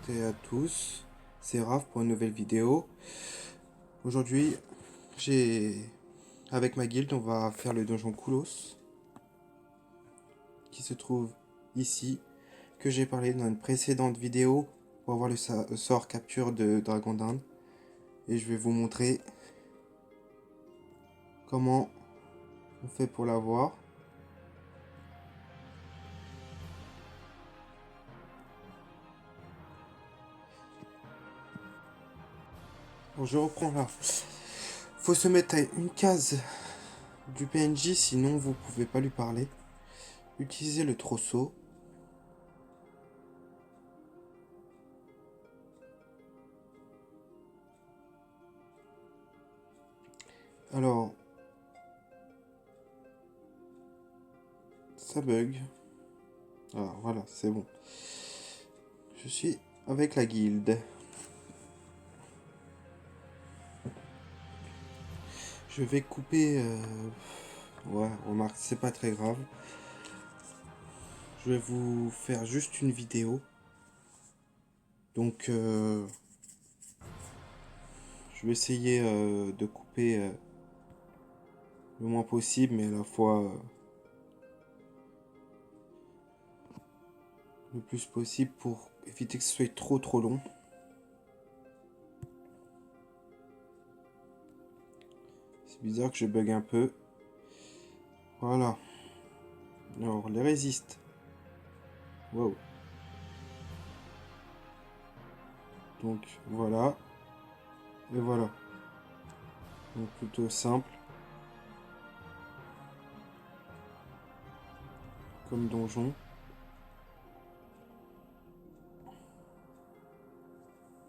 toutes et à tous, c'est Raph pour une nouvelle vidéo. Aujourd'hui, avec ma guilde, on va faire le donjon Koulos, qui se trouve ici, que j'ai parlé dans une précédente vidéo pour avoir le sort capture de Dragon d'Inde. Et je vais vous montrer comment on fait pour l'avoir. Bon, je reprends là. Faut se mettre à une case du PNJ, sinon vous pouvez pas lui parler. Utilisez le trousseau. Alors, ça bug. Ah, voilà, c'est bon. Je suis avec la guilde. Je vais couper... Ouais, remarque, c'est pas très grave. Je vais vous faire juste une vidéo. Donc, je vais essayer de couper le moins possible, mais à la fois le plus possible pour éviter que ce soit trop long. C'est bizarre que je bug un peu. Voilà. Alors, les résistes. Wow. Donc, voilà. Et voilà. Donc, plutôt simple. Comme donjon.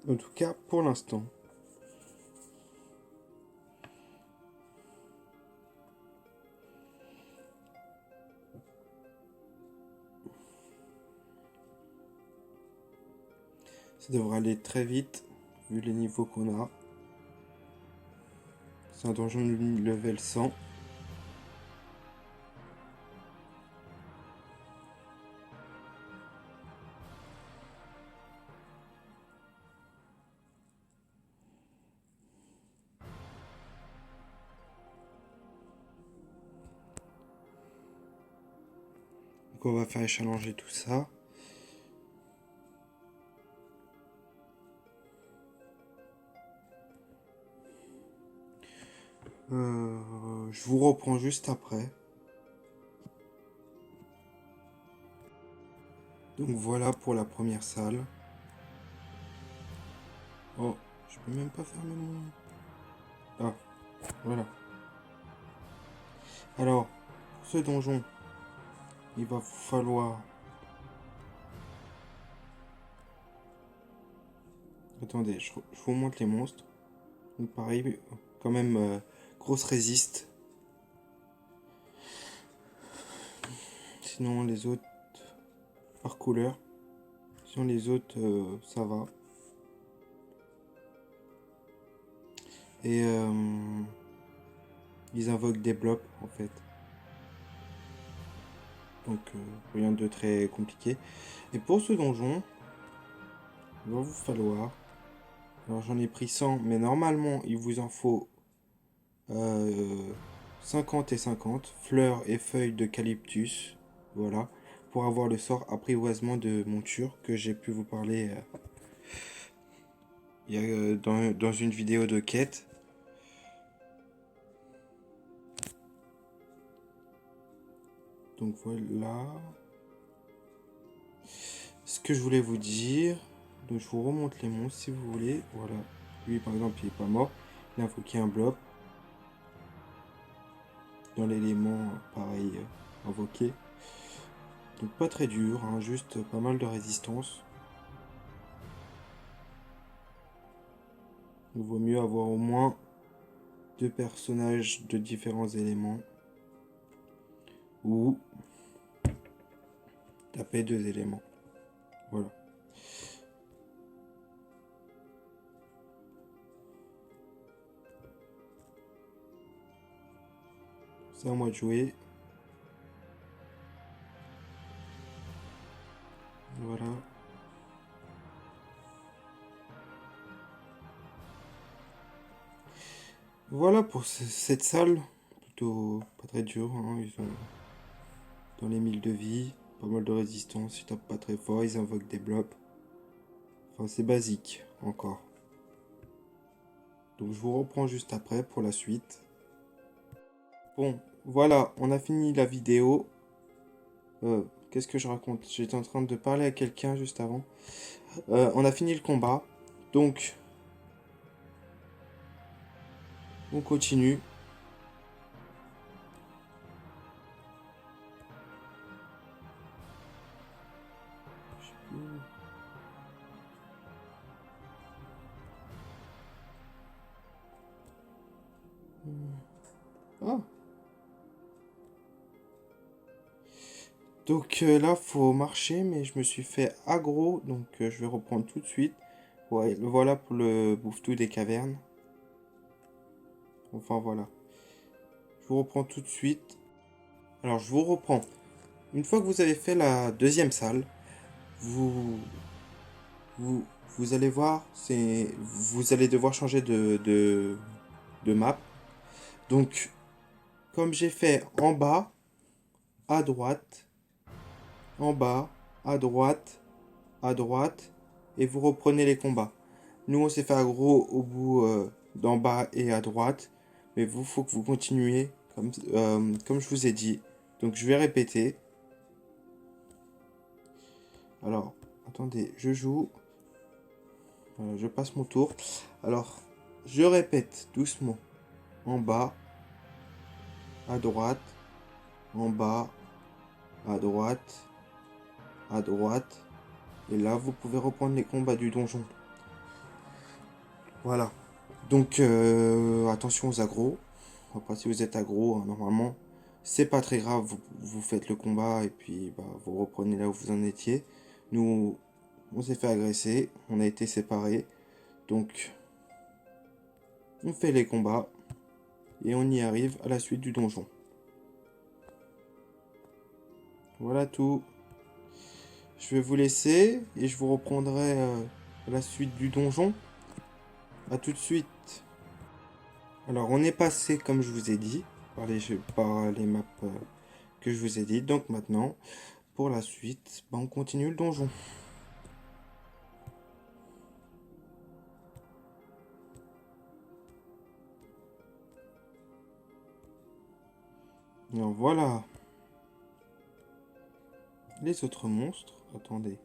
En tout cas, pour l'instant. Ça devrait aller très vite, vu les niveaux qu'on a. C'est un donjon de level 100. Donc on va faire échalonger tout ça. Je vous reprends juste après. Donc voilà pour la première salle. Oh, je peux même pas fermer mon... Ah, voilà. Alors, pour ce donjon, il va falloir... Attendez, je vous montre les monstres. Donc pareil, quand même, grosse résiste. Sinon les autres, par couleur. Sinon les autres, ça va. Et ils invoquent des blocs en fait. Donc rien de très compliqué. Et pour ce donjon, il va vous falloir... Alors j'en ai pris 100, mais normalement il vous en faut 50 et 50. Fleurs et feuilles d'eucalyptus. Voilà. Pour avoir le sort apprivoisement de monture que j'ai pu vous parler il y a, dans une vidéo de quête. Donc voilà. Ce que je voulais vous dire. Donc je vous remonte les monstres si vous voulez. Voilà. Lui par exemple il est pas mort. Il a invoqué un blob. Dans l'élément pareil invoqué. Donc pas très dur, hein, juste pas mal de résistance. Il vaut mieux avoir au moins deux personnages de différents éléments. Ou taper deux éléments. Voilà. C'est à moi de jouer. Voilà. Voilà pour cette salle. Plutôt pas très dur, hein. Ils ont dans les 1000 de vie, pas mal de résistance, ils tapent pas très fort, ils invoquent des blobs. Enfin, c'est basique encore. Donc je vous reprends juste après pour la suite. Bon, voilà, on a fini la vidéo. Qu'est-ce que je raconte? J'étais en train de parler à quelqu'un juste avant. On a fini le combat. Donc, on continue. Je sais plus. Ah. Donc là, faut marcher, mais je me suis fait aggro, donc je vais reprendre tout de suite. Ouais, voilà pour le bouffe-tout des cavernes. Enfin voilà. Je vous reprends tout de suite. Alors je vous reprends. Une fois que vous avez fait la deuxième salle, vous vous, vous allez voir, vous allez devoir changer de map. Donc comme j'ai fait en bas, à droite, en bas, à droite, et vous reprenez les combats. Nous, on s'est fait aggro au bout d'en bas et à droite, mais vous, faut que vous continuiez comme je vous ai dit. Donc, je vais répéter. Alors, attendez, je joue. Voilà, je passe mon tour. Alors, je répète doucement. En bas, à droite, en bas, à droite, à droite. Et là, vous pouvez reprendre les combats du donjon. Voilà. Donc, attention aux agros. Après, si vous êtes aggro, hein, normalement, c'est pas très grave. Vous faites le combat et puis bah, vous reprenez là où vous en étiez. Nous, on s'est fait agresser, on a été séparés. Donc, on fait les combats et on y arrive à la suite du donjon. Voilà tout. Je vais vous laisser et je vous reprendrai à la suite du donjon. A tout de suite. Alors, on est passé, comme je vous ai dit, par les maps que je vous ai dit. Donc maintenant, pour la suite, bah, on continue le donjon. Alors voilà. Les autres monstres. Attendez.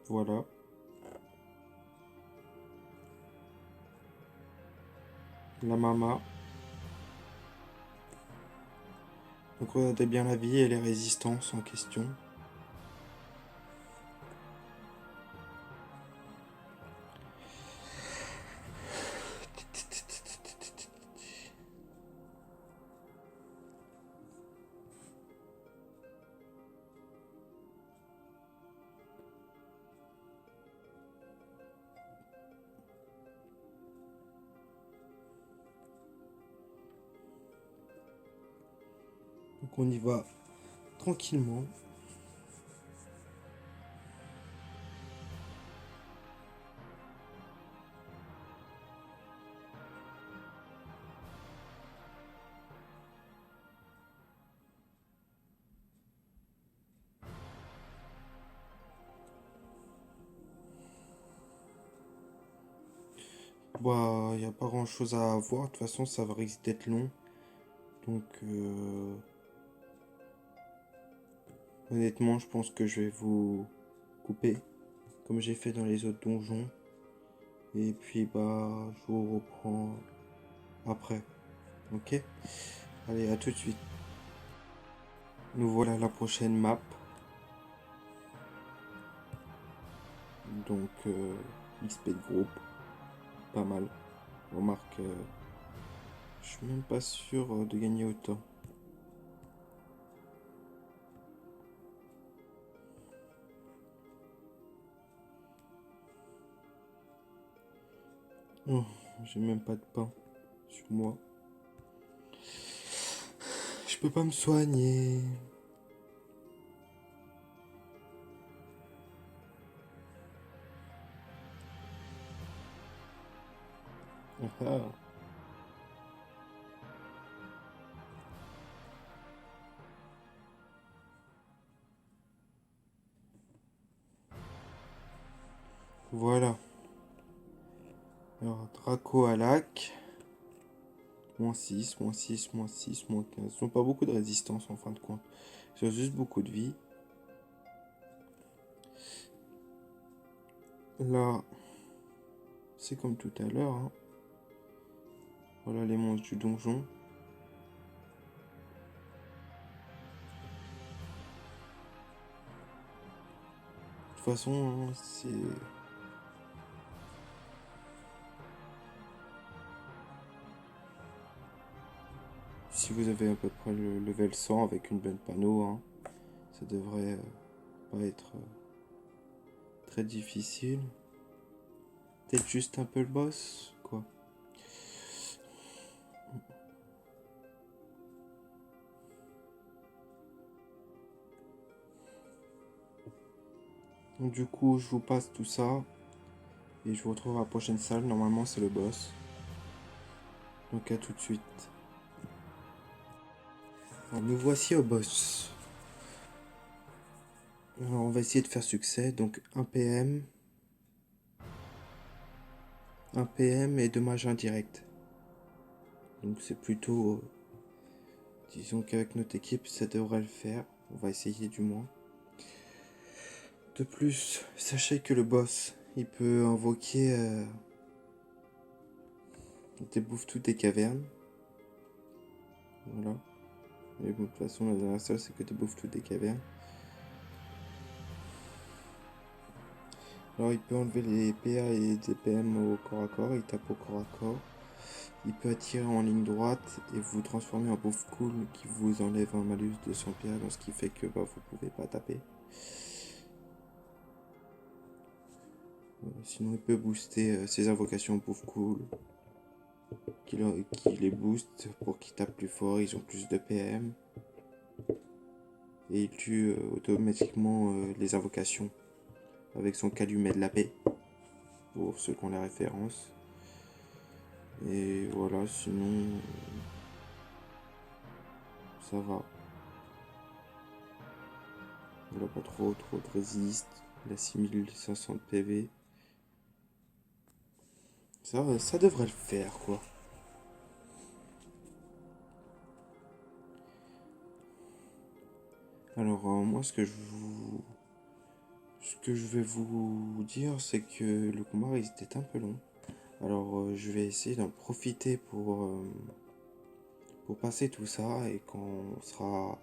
Voilà. La mama. Donc regardez bien la vie et les résistances en question. Donc on y va tranquillement. Bah, il n'y a pas grand chose à voir. De toute façon, ça va risque d'être long. Donc, honnêtement, je pense que je vais vous couper. Comme j'ai fait dans les autres donjons. Et puis, bah, je vous reprends après. Ok? Allez, à tout de suite. Nous voilà à la prochaine map. Donc, XP de groupe. Pas mal. Remarque, je suis même pas sûr de gagner autant. Oh, j'ai même pas de pain sur moi. Je peux pas me soigner. Ah. Voilà. Alors, Draco à lac. -6, -6, -6, -15. Ils n'ont pas beaucoup de résistance en fin de compte. Ils ont juste beaucoup de vie. Là, c'est comme tout à l'heure, hein. Voilà les monstres du donjon. De toute façon, hein, c'est... Si vous avez à peu près le level 100 avec une bonne panneau, hein, ça devrait pas être très difficile. Peut-être juste un peu le boss, quoi. Donc du coup, je vous passe tout ça. Et je vous retrouve à la prochaine salle. Normalement, c'est le boss. Donc à tout de suite. Alors, nous voici au boss. Alors on va essayer de faire succès. Donc 1 PM. 1 PM et dommage indirect. Donc c'est plutôt... disons qu'avec notre équipe, ça devrait le faire. On va essayer du moins. De plus, sachez que le boss, il peut invoquer des bouffes-toutes des cavernes. Voilà. Mais bon, de toute façon, la dernière seule, c'est que des bouffes-toutes des cavernes. Alors, il peut enlever les PA et les DPM au corps à corps. Il tape au corps à corps. Il peut attirer en ligne droite et vous transformer en bouffe cool qui vous enlève un malus de 100 PA, donc ce qui fait que vous pouvez pas taper. Sinon, il peut booster ses invocations bouffe cool. Qui les booste pour qu'ils tapent plus fort, ils ont plus de PM. Et il tue automatiquement les invocations avec son calumet de la paix, pour ceux qui ont la référence. Et voilà, sinon ça va. Il n'a pas trop de résist. Il a 6500 de PV. Ça devrait le faire, quoi. Alors, moi, ce que je vais vous dire, c'est que le combat risque d'être un peu long. Alors, je vais essayer d'en profiter pour passer tout ça. Et quand on sera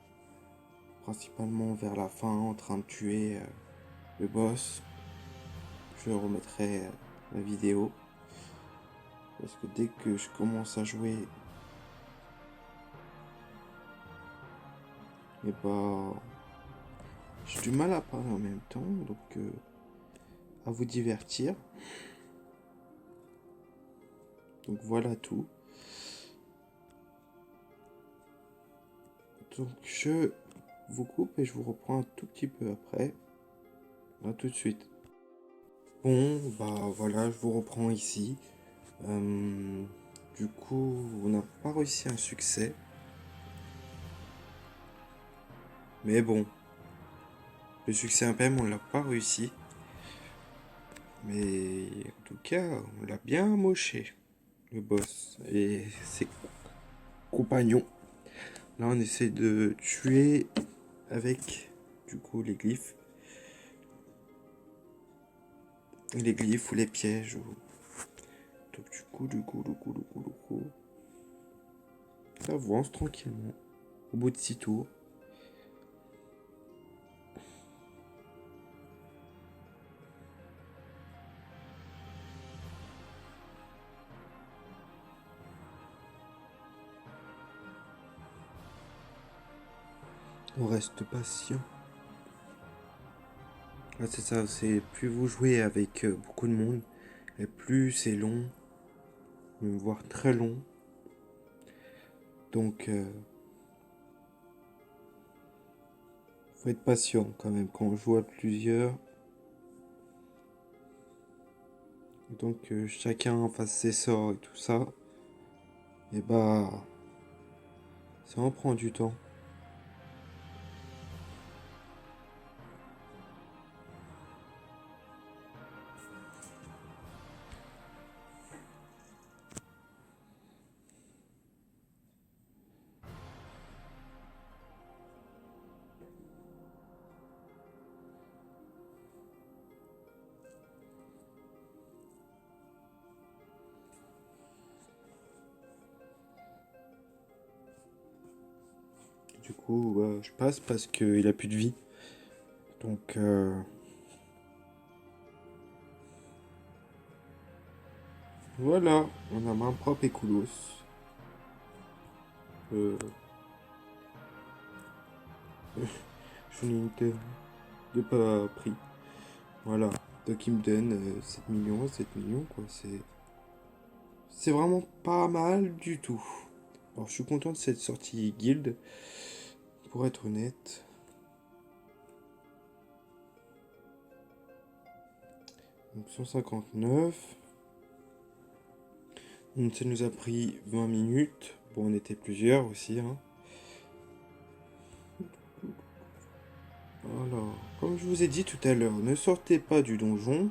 principalement vers la fin en train de tuer le boss, je remettrai la vidéo. Parce que dès que je commence à jouer, et bah, j'ai du mal à parler en même temps, donc à vous divertir. Donc voilà tout. Donc je vous coupe et je vous reprends un tout petit peu après. À tout de suite. Bon, bah voilà, je vous reprends ici. Du coup, on n'a pas réussi un succès. Mais bon, le succès impème, on l'a pas réussi. Mais en tout cas, on l'a bien moché, le boss et ses compagnons. Là, on essaie de tuer avec, du coup, les glyphes. Les glyphes ou les pièges. Donc, du coup. Ça avance tranquillement. Au bout de 6 tours. On reste patient. Ah, c'est ça, c'est plus vous jouez avec beaucoup de monde, et plus c'est long, voire très long. Donc, faut être patient quand même quand on joue à plusieurs. Donc chacun fasse ses sorts et tout ça. Et bah, ça en prend du temps. Du coup, je passe parce qu'il a plus de vie. Donc, voilà, on a main propre et coolos. Euh, je n'ai de pas pris. Voilà, donc il me donne 7 millions, 7 millions quoi, c'est vraiment pas mal du tout. Alors je suis content de cette sortie guild, pour être honnête. Donc 159. Ça nous a pris 20 minutes. Bon, on était plusieurs aussi, hein. Alors, comme je vous ai dit tout à l'heure, ne sortez pas du donjon.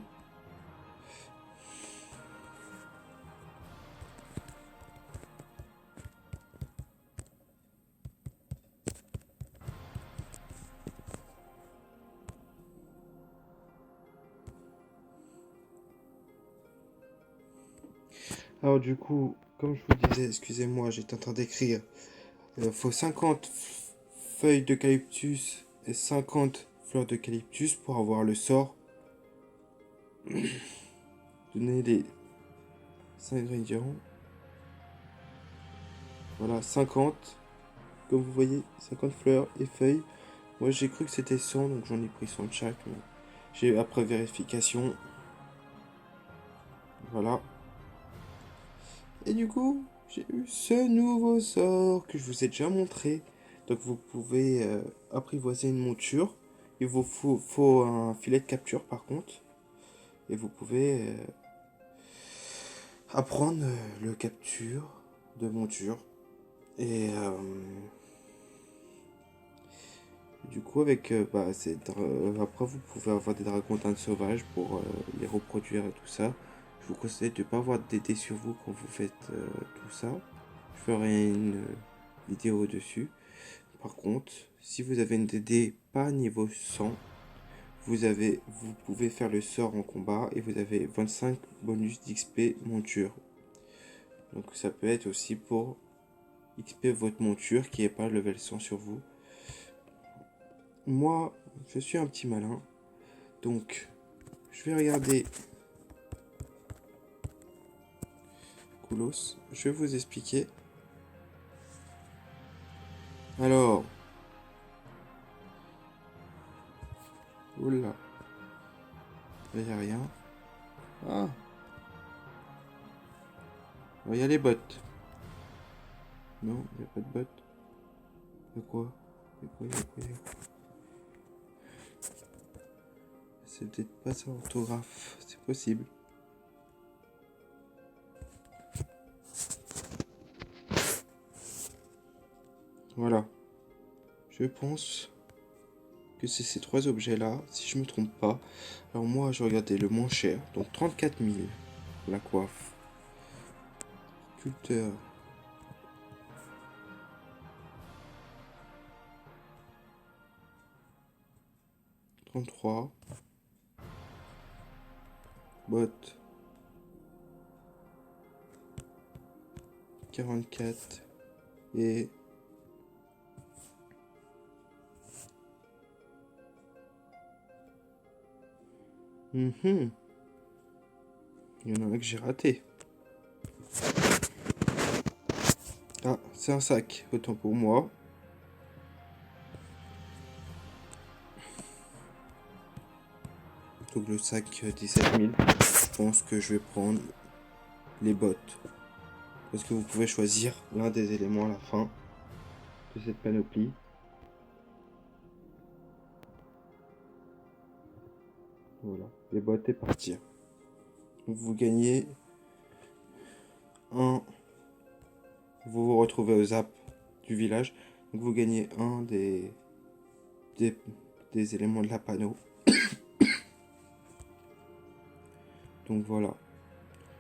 Alors du coup, comme je vous disais, excusez-moi, j'étais en train d'écrire. Il faut 50 feuilles d'eucalyptus et 50 fleurs d'eucalyptus pour avoir le sort. Donnez les ingrédients. Voilà, 50. Comme vous voyez, 50 fleurs et feuilles. Moi j'ai cru que c'était 100, donc j'en ai pris 100 de chaque. Mais j'ai après vérification. Voilà. Et du coup, j'ai eu ce nouveau sort que je vous ai déjà montré. Donc vous pouvez apprivoiser une monture. Il vous faut un filet de capture par contre. Et vous pouvez apprendre le capture de monture. Et du coup, avec après, vous pouvez avoir des dragons d'Inde sauvages pour les reproduire et tout ça. Je vous conseille de ne pas avoir des dés sur vous quand vous faites tout ça. Je ferai une vidéo dessus. Par contre, si vous avez une DD pas niveau 100, vous pouvez faire le sort en combat et vous avez 25 bonus d'XP monture. Donc ça peut être aussi pour XP votre monture qui est pas level 100 sur vous. Moi, je suis un petit malin. Donc, je vais regarder Koulos. Je vais vous expliquer. Alors, oula, il n'y a rien. Ah, il y a les bottes. Non, il n'y a pas de bottes. Il y a quoi? Il y a quoi? Il y a quoi? Il y a quoi? C'est peut-être pas ça orthographe, c'est possible. Voilà. Je pense que c'est ces trois objets-là, si je me trompe pas. Alors moi, je regardais le moins cher, donc 34 000 la coiffe. Sculpteur. 33. Botte. 44. Et... Il y en a un que j'ai raté. Ah, c'est un sac, autant pour moi. Donc le sac 17 000. Je pense que je vais prendre les bottes. Parce que vous pouvez choisir l'un des éléments à la fin de cette panoplie. Voilà, les bottes et partir. vous gagnez un... Vous vous retrouvez au zap du village. Donc vous gagnez un des éléments de la panneau. Donc voilà.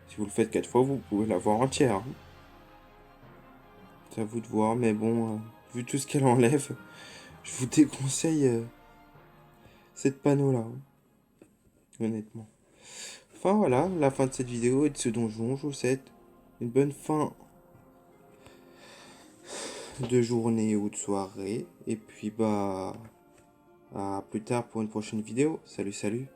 Si vous le faites 4 fois, vous pouvez l'avoir entière. Hein. C'est à vous de voir. Mais bon, vu tout ce qu'elle enlève, je vous déconseille cette panneau-là. Hein. Honnêtement. Enfin voilà, la fin de cette vidéo et de ce donjon. Je vous souhaite une bonne fin de journée ou de soirée. Et puis bah... à plus tard pour une prochaine vidéo. Salut, salut.